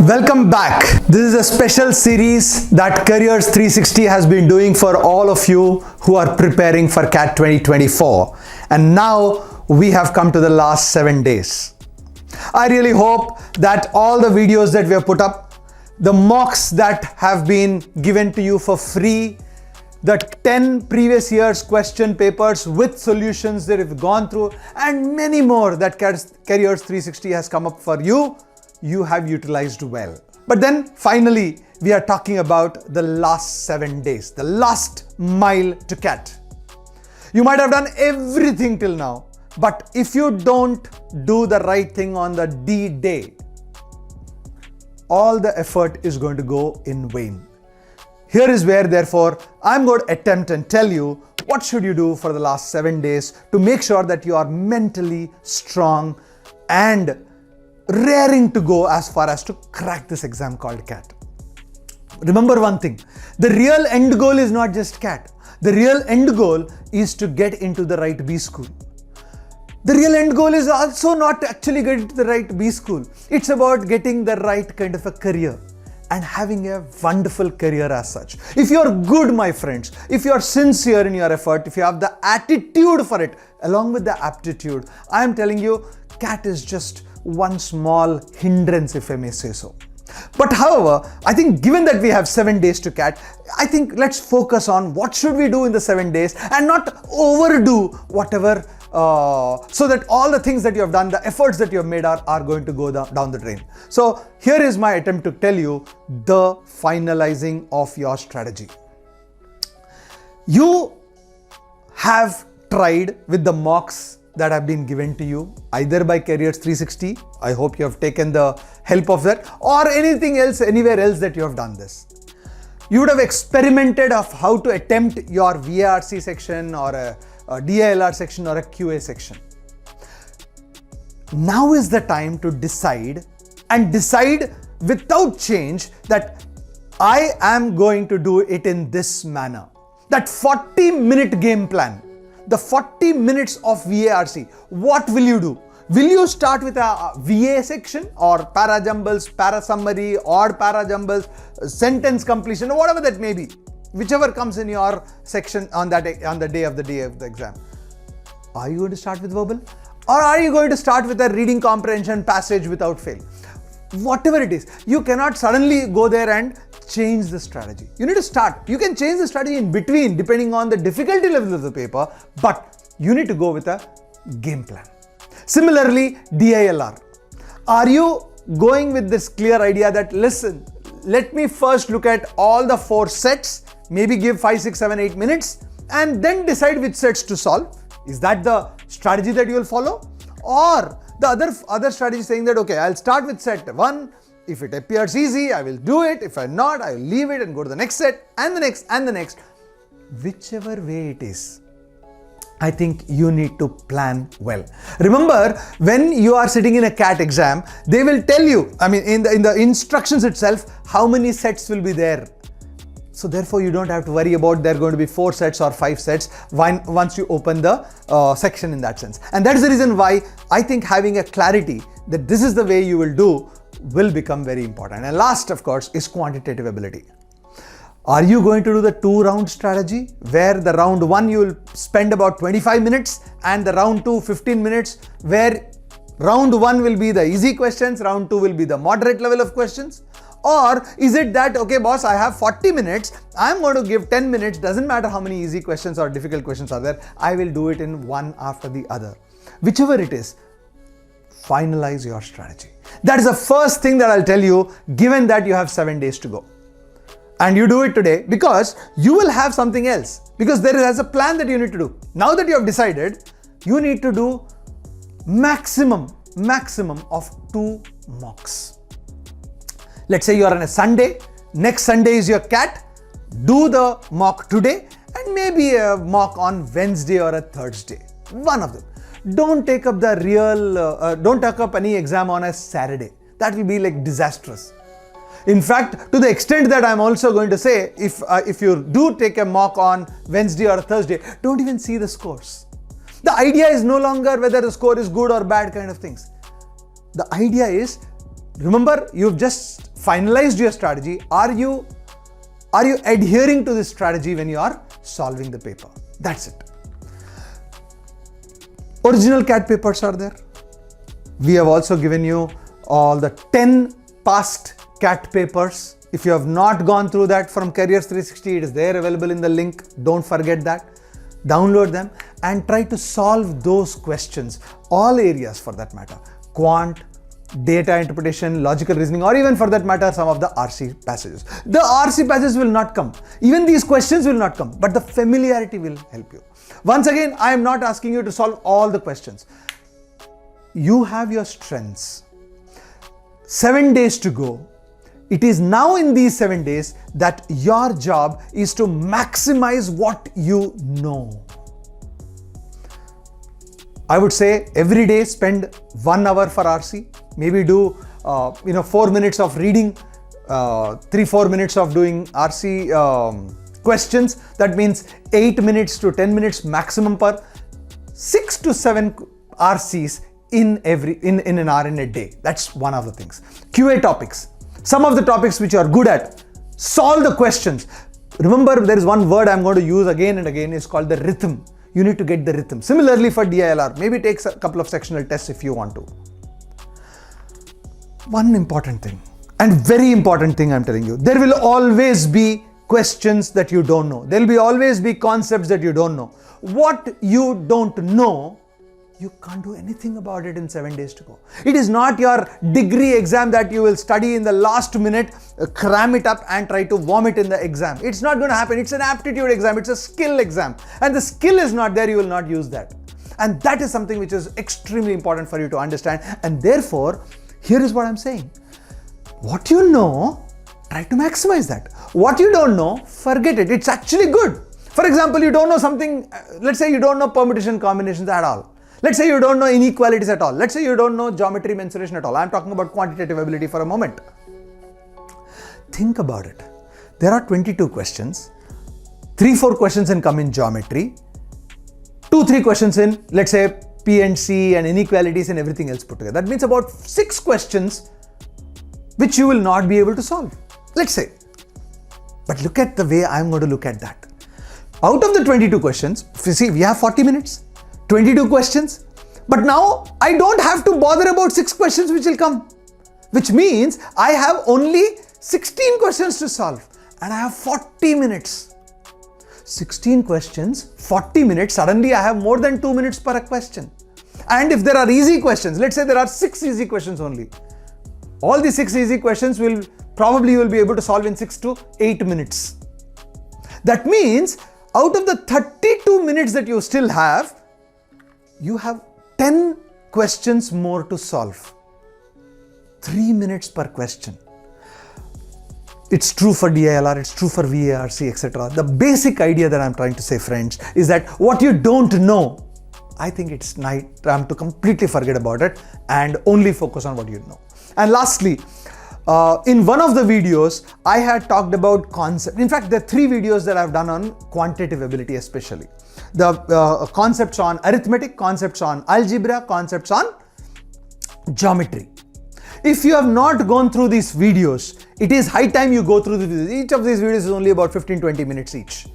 Welcome back. This is a special series that Careers 360 has been doing for all of you who are preparing for CAT 2024. And now we have come to the last 7 days. I really hope that all the videos that we have put up, the mocks that have been given to you for free, the 10 previous years question papers with solutions that we've gone through, and many more that Careers 360 has come up for you, you have utilized well. But then finally, we are talking about the last 7 days, the last mile to CAT. You might have done everything till now, but if you don't do the right thing on the D day, all the effort is going to go in vain. Here is where, therefore, I'm going to attempt and tell you what should you do for the last 7 days to make sure that you are mentally strong and raring to go as far as to crack this exam called CAT. Remember one thing, the real end goal is not just CAT. The real end goal is to get into the right B school. The real end goal is also not actually getting to the right B school. It's about getting the right kind of a career and having a wonderful career as such. If you're good, my friends, if you're sincere in your effort, if you have the attitude for it, along with the aptitude, I'm telling you, CAT is just one small hindrance, if I may say so. But however, I think given that we have 7 days to CAT, I think let's focus on what should we do in the 7 days and not overdo whatever, so that all the things that you have done, the efforts that you have made are going to go down the drain. So here is my attempt to tell you the finalizing of your strategy. You have tried with the mocks that have been given to you, either by Careers 360, I hope you have taken the help of that, or anything else, anywhere else that you have done this. You would have experimented of how to attempt your VARC section or a DILR section or a QA section. Now is the time to decide without change that I am going to do it in this manner. That 40-minute game plan, the 40 minutes of VARC, what will you do? Will you start with a VA section or para jumbles, para summary, or para jumbles, sentence completion, or whatever that may be, whichever comes in your section on the day of the exam? Are you going to start with verbal, or are you going to start with a reading comprehension passage without fail? Whatever it is, you cannot suddenly go there and change the strategy. You need to start. You can change the strategy in between depending on the difficulty level of the paper, but you need to go with a game plan. Similarly, DILR. Are you going with this clear idea that, listen, let me first look at all the 4 sets, maybe give 5, 6, 7, 8 minutes, and then decide which sets to solve? Is that the strategy that you will follow? Or the other strategy saying that, okay, I'll start with set 1. If it appears easy, I will do it. If I'm not, I will leave it and go to the next set and the next and the next. Whichever way it is, I think you need to plan well. Remember, when you are sitting in a CAT exam, they will tell you, I mean, in the instructions itself, how many sets will be there. So therefore, you don't have to worry about there going to be 4 sets or 5 sets once you open the section in that sense. And that is the reason why I think having a clarity that this is the way you will do will become very important. And last, of course, is quantitative ability. Are you going to do the 2-round strategy where the round 1 you will spend about 25 minutes and the round 2 15 minutes, where round 1 will be the easy questions, round 2 will be the moderate level of questions? Or is it that, okay boss, I have 40 minutes, I'm going to give 10 minutes, doesn't matter how many easy questions or difficult questions are there, I will do it in one after the other. Whichever it is, finalize your strategy. That is the first thing that I'll tell you, given that you have 7 days to go. And you do it today because you will have something else, because there is a plan that you need to do. Now that you have decided, you need to do maximum of 2 mocks. Let's say you are on a Sunday, next Sunday is your CAT, do the mock today and maybe a mock on Wednesday or a Thursday, one of them. Don't take up don't take up any exam on a Saturday. That will be like disastrous. In fact, to the extent that I'm also going to say, if you do take a mock on Wednesday or Thursday, don't even see the scores. The idea is no longer whether the score is good or bad kind of things. The idea is, remember, you've just finalized your strategy? Are you adhering to this strategy when you are solving the paper? That's it. Original CAT papers are there. We have also given you all the 10 past CAT papers. If you have not gone through that from Careers 360, it is there available in the link. Don't forget that. Download them and try to solve those questions, all areas for that matter. Quant, data interpretation, logical reasoning, or even for that matter, some of the RC passages. The RC passages will not come. Even these questions will not come, but the familiarity will help you. Once again, I am not asking you to solve all the questions. You have your strengths. 7 days to go. It is now in these 7 days that your job is to maximize what you know. I would say every day spend 1 hour for RC. Maybe do 4 minutes of reading, 3-4 minutes of doing RC questions. That means 8 minutes to 10 minutes maximum per 6 to 7 RCs in an hour in a day. That's one of the things. QA topics. Some of the topics which you are good at, solve the questions. Remember, there is one word I'm going to use again and again, is called the rhythm. You need to get the rhythm. Similarly for DILR, maybe takes a couple of sectional tests if you want to. One important thing, and very important thing I'm telling you, there will always be questions that you don't know. There will always be concepts that you don't know. What you don't know, you can't do anything about it in 7 days to go. It is not your degree exam that you will study in the last minute, cram it up and try to vomit in the exam. It's not going to happen. It's an aptitude exam. It's a skill exam. And the skill is not there, you will not use that. And that is something which is extremely important for you to understand. And therefore, here is what I'm saying. What you know, try to maximize that. What you don't know, forget it. It's actually good. For example, you don't know something, let's say you don't know permutation combinations at all. Let's say you don't know inequalities at all. Let's say you don't know geometry mensuration at all. I'm talking about quantitative ability for a moment. Think about it. There are 22 questions. 3-4 questions come in geometry. 2-3 questions in, let's say, P and C and inequalities and everything else put together. That means about 6 questions which you will not be able to solve. Let's say. But look at the way I'm going to look at that. Out of the 22 questions, you see, we have 40 minutes. 22 questions, but now I don't have to bother about 6 questions which will come, which means I have only 16 questions to solve and I have 40 minutes. 16 questions, 40 minutes, suddenly I have more than 2 minutes per question. And if there are easy questions, let's say there are 6 easy questions only, all the 6 easy questions will probably be able to solve in 6 to 8 minutes. That means out of the 32 minutes that you still have, you have 10 questions more to solve. 3 minutes per question. It's true for DILR, it's true for VARC, etc. The basic idea that I'm trying to say, friends, is that what you don't know, I think it's time to completely forget about it and only focus on what you know. And lastly, in one of the videos, I had talked about concept. In fact, there are 3 videos that I've done on quantitative ability especially. The concepts on arithmetic, concepts on algebra, concepts on geometry. If you have not gone through these videos, it is high time you go through the videos. Each of these videos is only about 15-20 minutes each.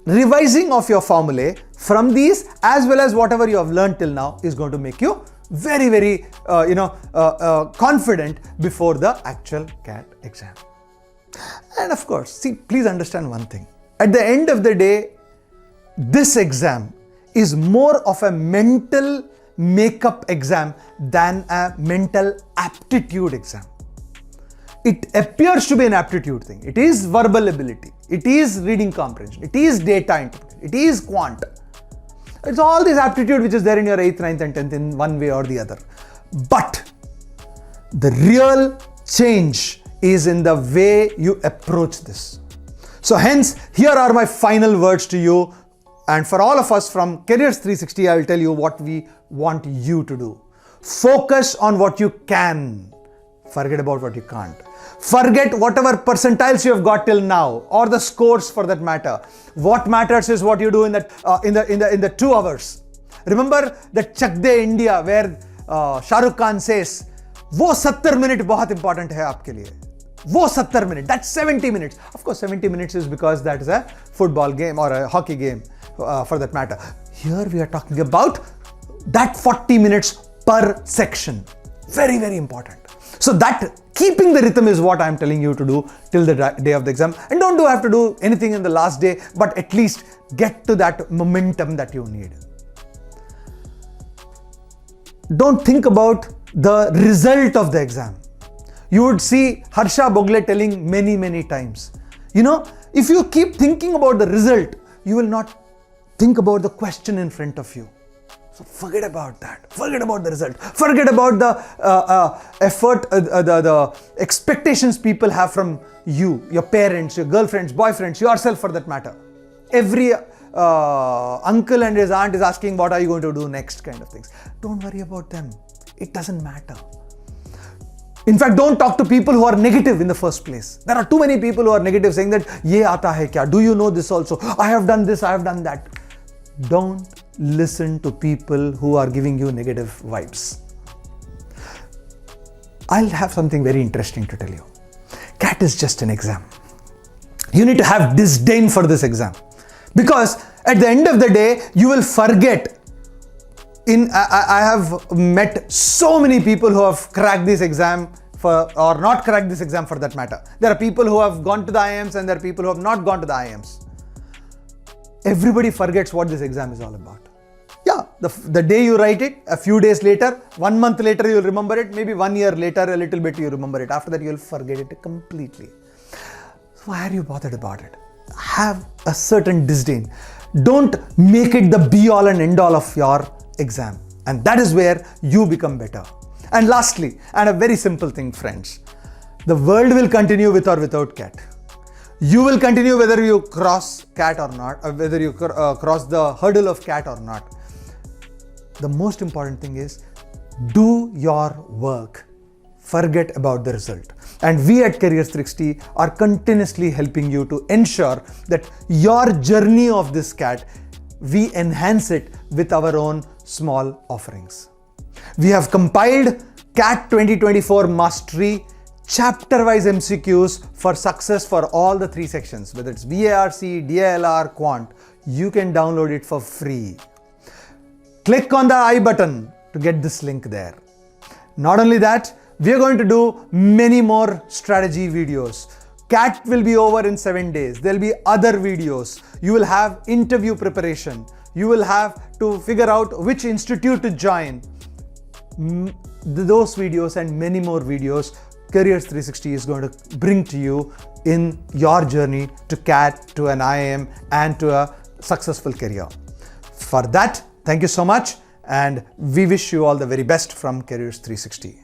Revising of your formulae from these as well as whatever you have learned till now is going to make you very, very confident before the actual CAT exam. And of course, see, please understand one thing. At the end of the day, this exam is more of a mental makeup exam than a mental aptitude exam. It appears to be an aptitude thing. It is verbal ability. It is reading comprehension. It is data interpretation. It is quant. It's all this aptitude which is there in your 8th, 9th and 10th in one way or the other. But the real change is in the way you approach this. So hence, here are my final words to you. And for all of us from Careers 360, I will tell you what we want you to do. Focus on what you can. Forget about what you can't. Forget whatever percentiles you have got till now, or the scores for that matter. What matters is what you do in the 2 hours. Remember that Chak De India, where Shah Rukh Khan says, वो 70 minute बहुत important है आपके लिए. वो 70 minutes, that's 70 minutes. Of course, 70 minutes is because that is a football game or a hockey game for that matter. Here we are talking about that 40 minutes per section. Very, very important. So that keeping the rhythm is what I'm telling you to do till the day of the exam. And don't have to do anything in the last day, but at least get to that momentum that you need. Don't think about the result of the exam. You would see Harsha Bogle telling many times, if you keep thinking about the result, you will not think about the question in front of you. So forget about that. Forget about the result. Forget about the effort, the expectations people have from you, your parents, your girlfriends, boyfriends, yourself for that matter. Every uncle and his aunt is asking, what are you going to do next, kind of things. Don't worry about them. It doesn't matter. In fact, don't talk to people who are negative in the first place. There are too many people who are negative saying that, ye aata hai kya? Do you know this also? I have done this, I have done that. Don't listen to people who are giving you negative vibes. I'll have something very interesting to tell you. CAT is just an exam. You need to have disdain for this exam. Because at the end of the day, you will forget. I have met so many people who have cracked this exam or not cracked this exam for that matter. There are people who have gone to the IIMs and there are people who have not gone to the IIMs. Everybody forgets what this exam is all about. Yeah, the day you write it, a few days later, 1 month later you'll remember it, maybe 1 year later a little bit you remember it. After that you'll forget it completely. So why are you bothered about it? Have a certain disdain. Don't make it the be all and end all of your exam, and that is where you become better. And lastly, and a very simple thing, friends, the world will continue with or without CAT. You will continue whether you cross CAT or not, or whether you cross the hurdle of CAT or not. The most important thing is do your work. Forget about the result. And we at Careers 360 are continuously helping you to ensure that your journey of this CAT, we enhance it with our own small offerings. We have compiled CAT 2024 Mastery chapter-wise MCQs for success for all the 3 sections, whether it's VARC, DILR, Quant. You can download it for free. Click on the I button to get this link there. Not only that, we are going to do many more strategy videos. CAT will be over in 7 days. There'll be other videos. You will have interview preparation. You will have to figure out which institute to join. Those videos and many more videos Careers 360 is going to bring to you in your journey to CAT, to an IIM, and to a successful career. For that, thank you so much, and we wish you all the very best from Careers 360.